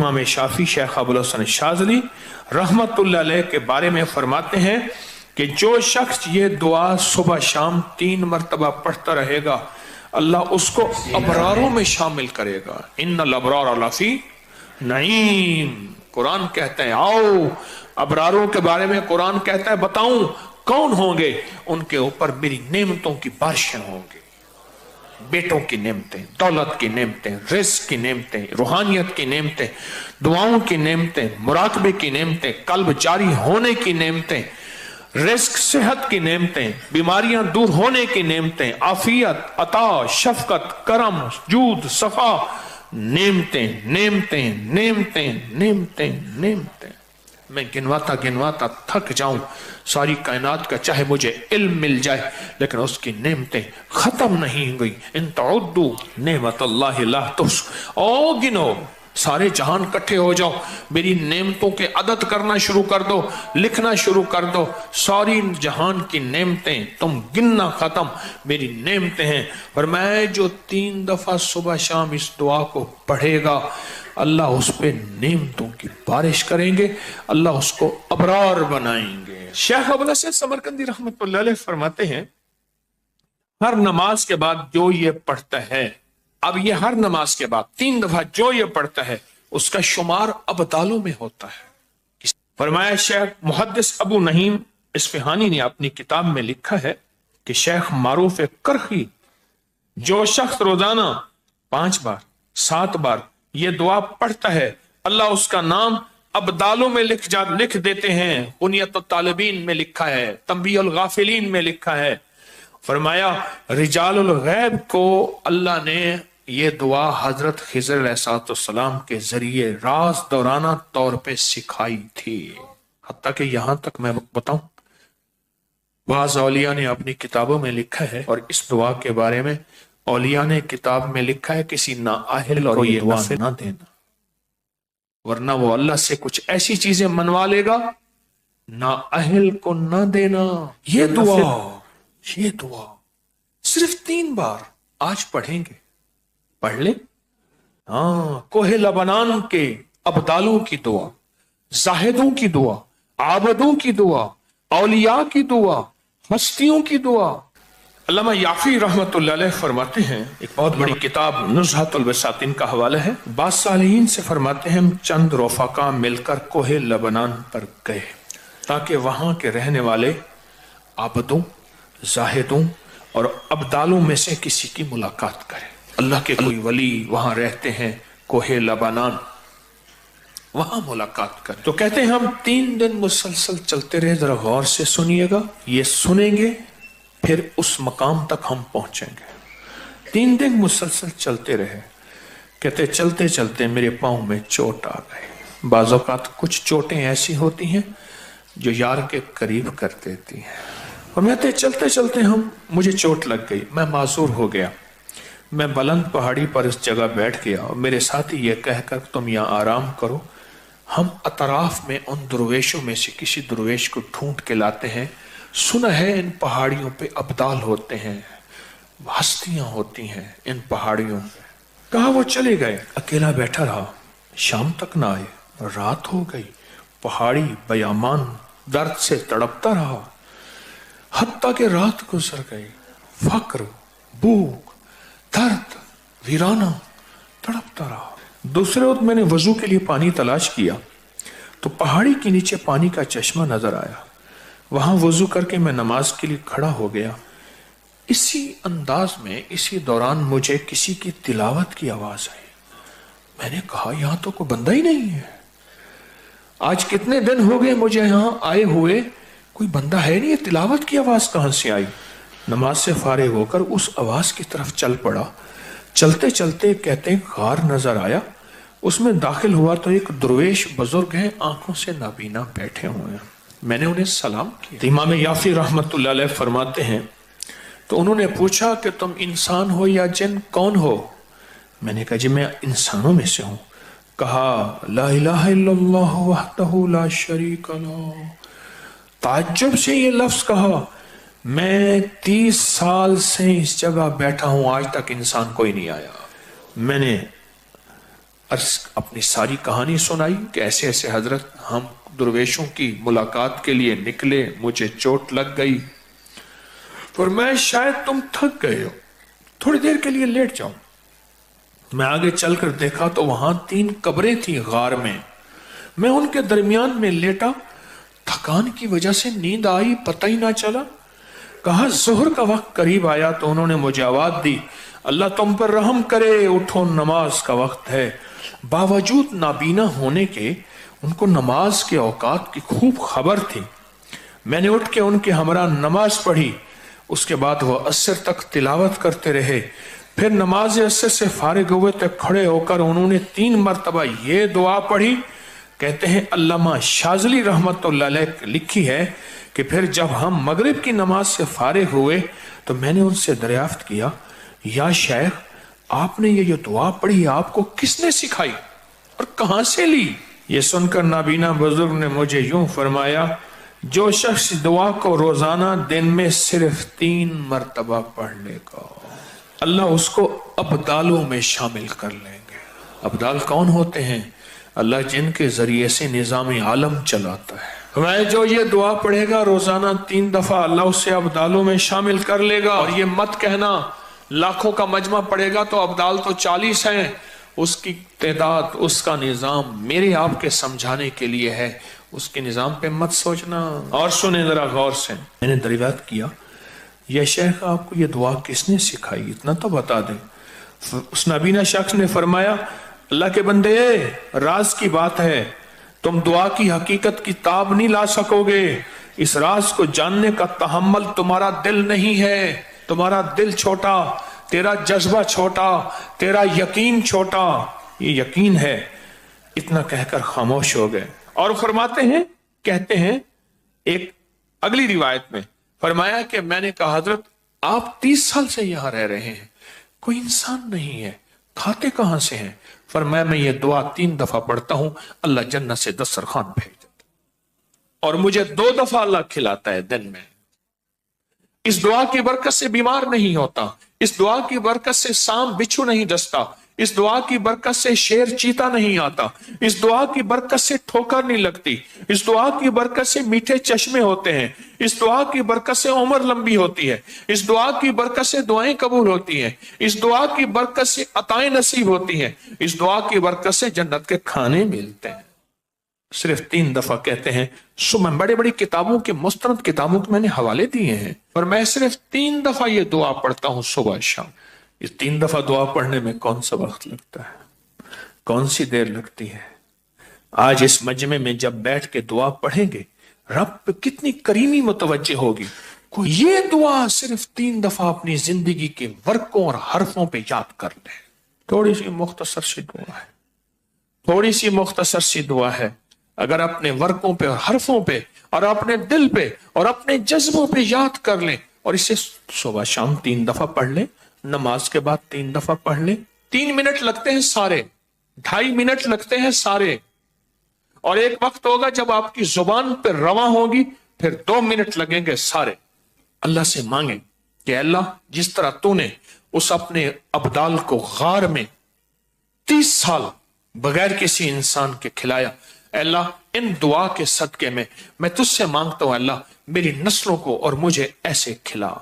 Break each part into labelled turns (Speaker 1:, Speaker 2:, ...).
Speaker 1: इमाम शाफी शेख अबुल हसन शाज़ली रहमतुल्लाह अलैह के बारे में फरमाते हैं कि जो शख्स ये दुआ सुबह शाम 3 मरतबा पढ़ता रहेगा, अल्लाह उसको अबरारों में शामिल करेगा। इन्नल अबरार लफी नईम, कुरान कहते हैं आओ अबरारों के बारे में कुरान कहता है बताऊं कौन होंगे, उनके ऊपर मेरी नेमतों की बारिशें होंगी। बेटों की नेमतें, दौलत की नेमतें, रिज़्क़ की नेमतें, रूहानियत की नेमतें, दुआओं की नेमतें, मुराकबे की नेमतें, कल्ब जारी होने की नेमतें, रिज़्क़ सेहत की नेमतें, बीमारियां दूर होने की नेमतें, आफियत, अता, शफकत, करम, जूद, सफा, नेमतें नेमतें नेमतें नेमतें नेमतें। मैं गिनवाता गिनवाता थक जाऊं सारी कायनात का, चाहे मुझे इल्म मिल जाए, लेकिन उसकी नेमतें खत्म नहीं हुई। इन तउद्दू नेमतल्लाहि ला तुहसूहा, ओ गिनो, सारे जहान इकट्ठे हो जाओ, मेरी नेमतों के अदद करना शुरू कर दो, लिखना शुरू कर दो। सारी जहान की नेमतें तुम गिनना खत्म, मेरी नेमतें हैं। और मैं जो 3 दफा सुबह शाम इस दुआ को पढ़ेगा, अल्लाह उस पे नेमतों की बारिश करेंगे, अल्लाह उसको अबरार बनाएंगे। शेख अबुल हसन समरकंदी रहमतुल्लाह अलैह फरमाते हैं, हर नमाज के बाद जो ये पढ़ता है, अब ये हर नमाज के बाद 3 दफा जो ये पढ़ता है, उसका शुमार अबदालों में होता है। फरमाया शेख मुहद्दिस अबू नहीम इस्फहानी ने अपनी किताब में लिखा है कि शेख मारूफ करखी, जो शख्स रोजाना 5 बार 7 बार ये दुआ पढ़ता है, अल्लाह उसका नाम अबदालों में लिख देते हैं। बुनियत तालिबीन में लिखा है, तंबीहुल गाफिलीन में लिखा है। फरमाया रिजालुल गैब को अल्लाह ने ये दुआ हजरत खिज़र अलैहिस्सलाम के जरिए राज दौराना तौर पे सिखाई थी। हत्ता कि यहां तक मैं बताऊं, बाज़ औलिया ने अपनी किताबों में लिखा है, और इस दुआ के बारे में औलिया ने किताब में लिखा है, किसी नाअहिल और ये दुआ ना देना, वरना वो अल्लाह से कुछ ऐसी चीजें मनवा लेगा, नाअहिल को ना देना। ये दुआ सिर्फ 3 बार आज पढ़ेंगे, पढ़ ले। हाँ, कोहे लबनान के अबदालों की दुआ, जाहिदों की दुआ, आबदों की दुआ, औलिया की दुआ, हस्तियों की दुआ। अल्लामा याफी रहमतुल्लाह अलैह फरमाते हैं, एक बहुत बड़ी किताब नुज़हतुल बसातिन का हवाला है, बाज़ सालिहीन से फरमाते हैं, हम चंद रफ़ाका मिलकर कोहे लबनान पर गए ताकि वहां के रहने वाले आबदों, जाहिदों और अबदालों में से किसी की मुलाकात करें। अल्लाह के कोई वली वहां रहते हैं कोहे लबनान, वहां मुलाकात करें। तो कहते हैं हम 3 दिन मुसलसल चलते रहे, जरा गौर से सुनिएगा, ये सुनेंगे फिर उस मकाम तक हम पहुंचेंगे। 3 दिन मुसलसल चलते रहे। कहते चलते चलते मेरे पांव में चोट आ गई। बाज़ औक़ात कुछ चोटें ऐसी होती हैं जो यार के करीब कर देती हैं। और मैं चलते चलते मुझे चोट लग गई, मैं माजूर हो गया। मैं बुलंद पहाड़ी पर इस जगह बैठ गया और मेरे साथी ये कहकर तुम यहाँ आराम करो, हम अतराफ में उन दुर्वेशों में से किसी दुर्वेश को ढूंढ के लाते हैं। सुना है इन पहाड़ियों पे अब्दाल होते हैं, हस्तियां होती हैं इन पहाड़ियों पे। कहा वो चले गए, अकेला बैठा रहा, शाम तक ना आए, रात हो गई, पहाड़ी बयामान दर्द से तड़पता रहा, हत्ता के रात गुजर गई। फक्र, भूख, दर्द, वीराना, तड़पता रहा। दूसरे वक्त मैंने वजू के लिए पानी तलाश किया तो पहाड़ी के नीचे पानी का चश्मा नजर आया। वहां वजू करके मैं नमाज के लिए खड़ा हो गया। इसी अंदाज में इसी दौरान मुझे किसी की तिलावत की आवाज आई। मैंने कहा यहां तो कोई बंदा ही नहीं है, आज कितने दिन हो गए मुझे यहां आए हुए, कोई बंदा है नहीं, तिलावत की आवाज कहां से आई। नमाज से फारिग होकर उस आवाज की तरफ चल पड़ा। चलते चलते कहते गार नजर आया, उसमें दाखिल हुआ तो एक दुर्वेश बुजुर्ग हैं, आंखों से नाबीना बैठे हुए हैं। मैंने उन्हें सलाम किया। इमाम याफी रहमतुल्लाह अलैह फरमाते हैं, तो उन्होंने पूछा कि तुम इंसान हो या जिन, कौन हो? मैंने कहा जी मैं इंसानों में से हूं। कहा ला इलाहा इल्लल्लाह वहदहू ला शरीक लहू। ताज्जुब से ये लफ्ज कहा। मैं 30 साल से इस जगह बैठा हूं, आज तक इंसान कोई नहीं आया। मैंने اپنی ساری کہانی سنائی کہ ایسے ایسے حضرت ہم درویشوں کی ملاقات کے لیے نکلے، مجھے چوٹ لگ گئی، فرمایا شاید تم تھک گئے ہو، تھوڑی دیر کے لیے لیٹ جاؤ۔ میں آگے چل کر دیکھا تو وہاں 3 قبریں تھیں غار میں ان کے درمیان میں لیٹا، تھکان کی وجہ سے نیند آئی، پتہ ہی نہ چلا۔ کہا ظہر کا وقت قریب آیا تو انہوں نے مجھے آواز دی، اللہ تم پر رحم کرے، اٹھو نماز کا وقت ہے۔ باوجود نابینا ہونے کے ان کو نماز کے اوقات کی خوب خبر تھی۔ میں نے اٹھ کے ان کے ہمراہ نماز پڑھی، اس کے بعد وہ عصر تک تلاوت کرتے رہے۔ پھر نماز عصر سے فارغ ہوئے تو کھڑے ہو کر انہوں نے 3 مرتبہ یہ دعا پڑھی۔ کہتے ہیں علامہ شاذلی رحمت اللہ علیہ لکھی ہے کہ پھر جب ہم مغرب کی نماز سے فارغ ہوئے تو میں نے ان سے دریافت کیا، یا شیخ آپ نے یہ دعا پڑھی آپ کو کس نے سکھائی اور کہاں سے لی؟ یہ سن کر نابینا بزرگ نے مجھے یوں فرمایا، جو شخص دعا کو روزانہ دن میں صرف 3 مرتبہ پڑھ لے گا، اللہ اس کو ابدالوں میں شامل کر لیں گے۔ ابدال کون ہوتے ہیں؟ اللہ جن کے ذریعے سے نظام عالم چلاتا ہے۔ میں جو یہ دعا پڑھے گا روزانہ 3 دفعہ، اللہ اسے ابدالوں میں شامل کر لے گا۔ اور یہ مت کہنا لاکھوں کا مجمع پڑھے گا تو ابدال تو 40 ہیں، اس کی تعداد، اس کا نظام میرے آپ کے سمجھانے کے لیے ہے، اس کے نظام پہ مت سوچنا۔ اور سنیں ذرا غور سے، میں نے دریافت کیا، یہ شیخ آپ کو یہ دعا کس نے سکھائی، اتنا تو بتا دیں۔ اس نابینا شخص نے فرمایا، اللہ کے بندے راز کی بات ہے، تم دعا کی حقیقت کی تاب نہیں لا سکو گے، اس راز کو جاننے کا تحمل تمہارا دل نہیں ہے، تمہارا دل چھوٹا، تیرا جذبہ چھوٹا، تیرا یقین چھوٹا، یہ یقین ہے۔ اتنا کہہ کر خاموش ہو گئے اور فرماتے ہیں، کہتے ہیں ایک اگلی روایت میں فرمایا کہ میں نے کہا حضرت آپ 30 سال سے یہاں رہ رہے ہیں، کوئی انسان نہیں ہے، کھاتے کہاں سے ہیں؟ فرمایا میں یہ دعا 3 دفعہ پڑھتا ہوں، اللہ جنت سے دسترخوان بھیج دیتا اور مجھے 2 دفعہ اللہ کھلاتا ہے دن میں۔ اس دعا کی برکت سے بیمار نہیں ہوتا، اس دعا کی برکت سے سانپ بچھو نہیں ڈستا، اس دعا کی برکت سے شیر چیتا نہیں آتا، اس دعا کی برکت سے ٹھوکر نہیں لگتی، اس دعا کی برکت سے میٹھے چشمے ہوتے ہیں، اس دعا کی برکت سے عمر لمبی ہوتی ہے، اس دعا کی برکت سے دعائیں قبول ہوتی ہیں، اس دعا کی برکت سے عطائیں نصیب ہوتی ہیں، اس دعا کی برکت سے جنت کے کھانے ملتے ہیں۔ صرف 3 دفعہ کہتے ہیں، میں بڑے بڑی کتابوں کے مستند کتابوں کے میں نے حوالے دیے ہیں، اور میں صرف 3 دفعہ یہ دعا پڑھتا ہوں صبح شام۔ اس 3 دفعہ دعا پڑھنے میں کون سا وقت لگتا ہے، کون سی دیر لگتی ہے؟ آج اس مجمع میں جب بیٹھ کے دعا پڑھیں گے رب پہ کتنی کریمی متوجہ ہوگی۔ کوئی یہ دعا صرف 3 دفعہ اپنی زندگی کے ورقوں اور حرفوں پہ یاد کر لے۔ تھوڑی سی مختصر سی دعا ہے، تھوڑی سی مختصر سی دعا ہے، اگر اپنے ورقوں پہ اور حرفوں پہ اور اپنے دل پہ اور اپنے جذبوں پہ یاد کر لیں اور اسے صبح شام 3 دفعہ پڑھ لیں، نماز کے بعد 3 دفعہ پڑھ لیں۔ 3 منٹ لگتے ہیں سارے، 2.5 منٹ لگتے ہیں سارے، اور ایک وقت ہوگا جب آپ کی زبان پہ رواں ہوگی، پھر 2 منٹ لگیں گے سارے۔ اللہ سے مانگیں کہ اللہ جس طرح تو نے اس اپنے ابدال کو غار میں 30 سال بغیر کسی انسان کے کھلایا، اے اللہ ان دعا کے صدقے میں تجھ سے مانگتا ہوں اللہ میری نسلوں کو اور مجھے ایسے کھلا،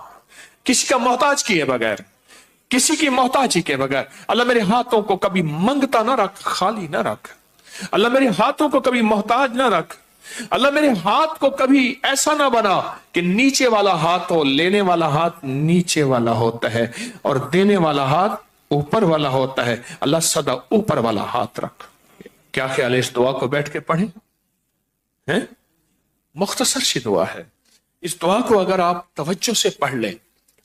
Speaker 1: کسی کا محتاج کیے بغیر، کسی کی محتاجی کے بغیر۔ اللہ میرے ہاتھوں کو کبھی منگتا نہ رکھ، خالی نہ رکھ، اللہ میرے ہاتھوں کو کبھی محتاج نہ رکھ، اللہ میرے ہاتھ کو کبھی ایسا نہ بنا کہ نیچے والا ہاتھ ہو، لینے والا ہاتھ نیچے والا ہوتا ہے اور دینے والا ہاتھ اوپر والا ہوتا ہے، اللہ سدا اوپر والا ہاتھ رکھ۔ کیا خیال ہے اس دعا کو بیٹھ کے پڑھیں؟ مختصر سی دعا ہے، اس دعا کو اگر آپ توجہ سے پڑھ لیں،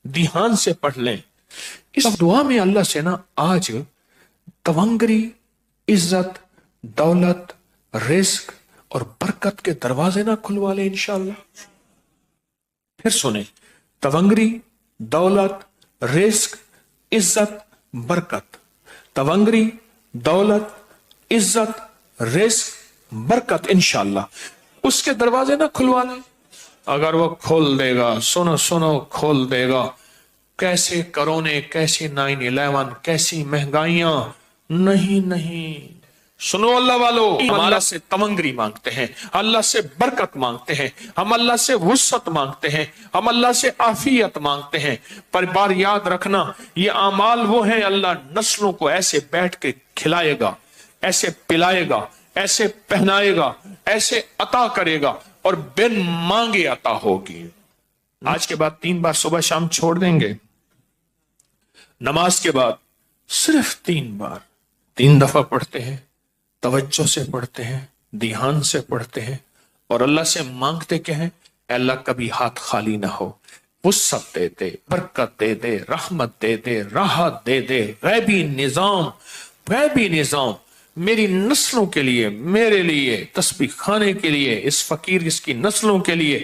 Speaker 1: دھیان سے پڑھ لیں، اس دعا میں اللہ سے نا آج تونگری، عزت، دولت، رزق اور برکت کے دروازے نہ کھلوا لیں انشاءاللہ۔ پھر سنیں، تونگری، دولت، رزق، عزت، برکت، تونگری، دولت، عزت، رزق، برکت، انشاءاللہ اس کے دروازے نہ کھلوا لیں۔ اگر وہ کھول دے گا، سنو کھول دے گا، کیسے کرونے، کیسے 9/11، کیسی مہنگائیاں नहीं नहीं, सुनो अल्लाह वालों, हम अल्लाह से तमंगरी मांगते हैं, अल्लाह से बरकत मांगते हैं, हम अल्लाह से वुसअत मांगते हैं, हम अल्लाह से आफियत मांगते हैं। पर बार याद रखना, ये अमाल वो है अल्लाह नस्लों को ऐसे बैठ के खिलाएगा, ऐसे पिलाएगा, ऐसे पहनाएगा, ऐसे अता करेगा और बिन मांगे अता होगी। आज के बाद 3 बार सुबह शाम छोड़ देंगे, नमाज के बाद सिर्फ 3 बार 3 दफा पढ़ते हैं, तवज्जो से पढ़ते हैं, ध्यान से पढ़ते हैं और अल्लाह से मांगते क्या है, अल्लाह कभी हाथ खाली ना हो, वुसअत दे दे, बरकत दे दे, रहमत दे दे, राहत दे दे, गैबी निजाम मेरी नस्लों के लिए, मेरे लिए, तस्बीह खाने के लिए, इस फकीर इसकी नस्लों के लिए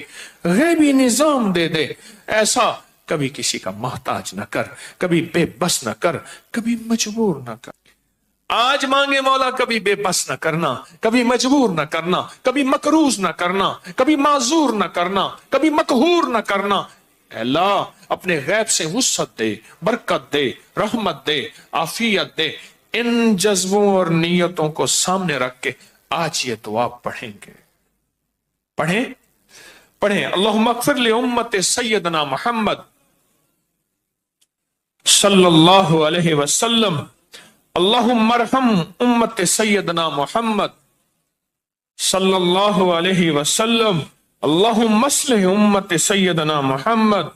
Speaker 1: गैबी निजाम दे दे। ऐसा कभी किसी का मोहताज न कर, कभी बेबस न कर, कभी मजबूर न कर। आज मांगे मौला, कभी बेबस न करना, कभी मजबूर न करना, कभी मकरूज न करना, कभी माजूर न करना, कभी मकहूर न करना। अल्लाह अपने गैब से वुसअत दे, बरकत दे, रहमत दे, आफियत दे। इन जज्बों और नीयतों को सामने रख के आज ये दुआ पढ़ेंगे। पढ़ें अल्लाहुम्मा अग़फ़िर लि उम्मति सय्यदना मुहम्मद सल्लल्लाहु अलैहि वसल्लम, अल्लाहुम्मा अरहम उम्मति सय्यदना मुहम्मद सल्लल्लाहु अलैहि वसल्लम, अल्लाहुम्मा अस्लिह उम्मति सय्यदना मुहम्मद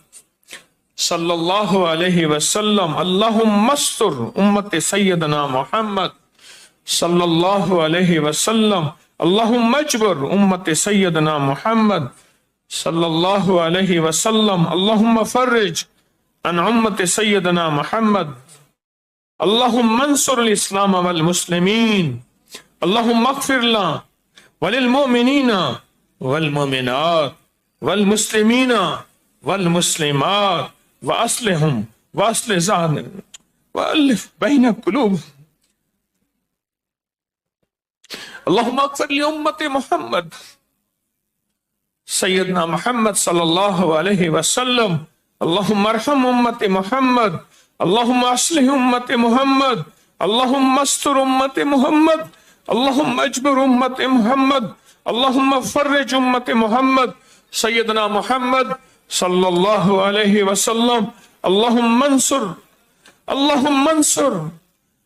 Speaker 1: सल्लल्लाहु अलैहि वसल्लम, अल्लाहुम्मा अस्तर उम्मति सय्यदना मुहम्मद सल्लल्लाहु अलैहि वसल्लम, अल्लाहुम्मा अजबर उम्मति सय्यदना मुहम्मद सल्लल्लाहु अलैहि वसल्लम, अल्लाहुम्मा फर्रिज अन उम्मति सय्यदना मुहम्मद, अल्लाहुम्मा अंसुर इस्लाम वल मुस्लिमीन, अल्लाहुम्मा अग़फ़िर लना वलिल मुमिनीना वल मुमिनात वल मुस्लिमीना वल मुस्लिमात व अस्लिहुम व अस्लिह ज़ातहुम व अलिफ बैन क़ुलूबिहिम, अल्लाहुम्मा अग़फ़िर लि उम्मति मुहम्मद सय्यदना मुहम्मद सल्लल्लाहु अलैहि वसल्लम, अल्लाहुम्मा अरहम उम्मति मुहम्मद, अल्लाहुम्मा अस्लिह उम्मति मुहम्मद, अल्लाहुम्मा अस्तर उम्मति मुहम्मद, अल्लाहुम्मा अजबर उम्मति मुहम्मद, अल्लाहुम्मा फर्रिज उम्मति मुहम्मद सय्यदना मुहम्मद सल्लल्लाहु अलैहि वसल्लम, अल्लाहुम्मा अंसुर,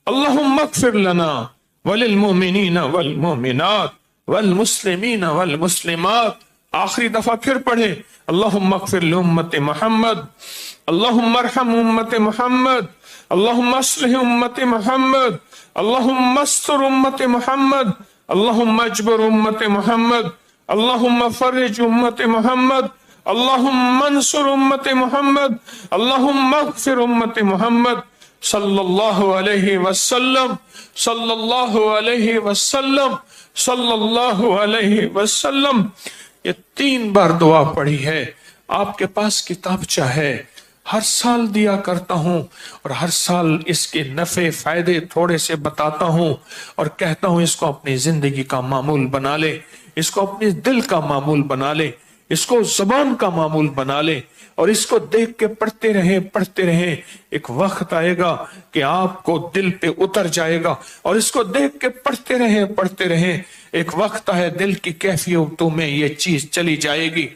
Speaker 1: अल्लाहुम्मा अग़फ़िर लना वलिल मुमिनीना वल मुमिनात वल मुस्लिमीना वल मुस्लिमात। आखिरी दफा फिर पढ़े, अल्लाहुम्मा अग़फ़िर लि उम्मति मुहम्मद, अल्लाहुम्मा अरहम उम्मति मुहम्मद, अल्लाहुम्मा अस्लिह उम्मति मुहम्मद, अल्लाहुम्मा अस्तर उम्मति मुहम्मद, अल्लाहुम्मा अजबर उम्मति मुहम्मद, अल्लाहुम्मा फर्रिज उम्मति मुहम्मद, अल्लाहुम्मा अंसुर उम्मति मुहम्मद, अल्लाहुम्मा अग़फ़िर उम्मति मुहम्मद सल्लल्लाहु अलैहि वसल्लम, सल्लल्लाहु अलैहि वसल्लम, सल्लल्लाहु अलैहि वसल्लम। ये 3 बार दुआ पढ़ी है। आपके पास किताबचा है, हर साल दिया करता हूं और हर साल इसके नफे फायदे थोड़े से बताता हूं और कहता हूं इसको अपनी जिंदगी का मामूल बना ले, इसको अपने दिल का मामूल बना ले, इसको ज़बान का मामूल बना ले और इसको देख के पढ़ते रहे। एक वक्त आएगा कि आपको दिल पे उतर जाएगा और इसको देख के पढ़ते रहे। एक वक्त है दिल की कैफियतों में ये चीज चली जाएगी।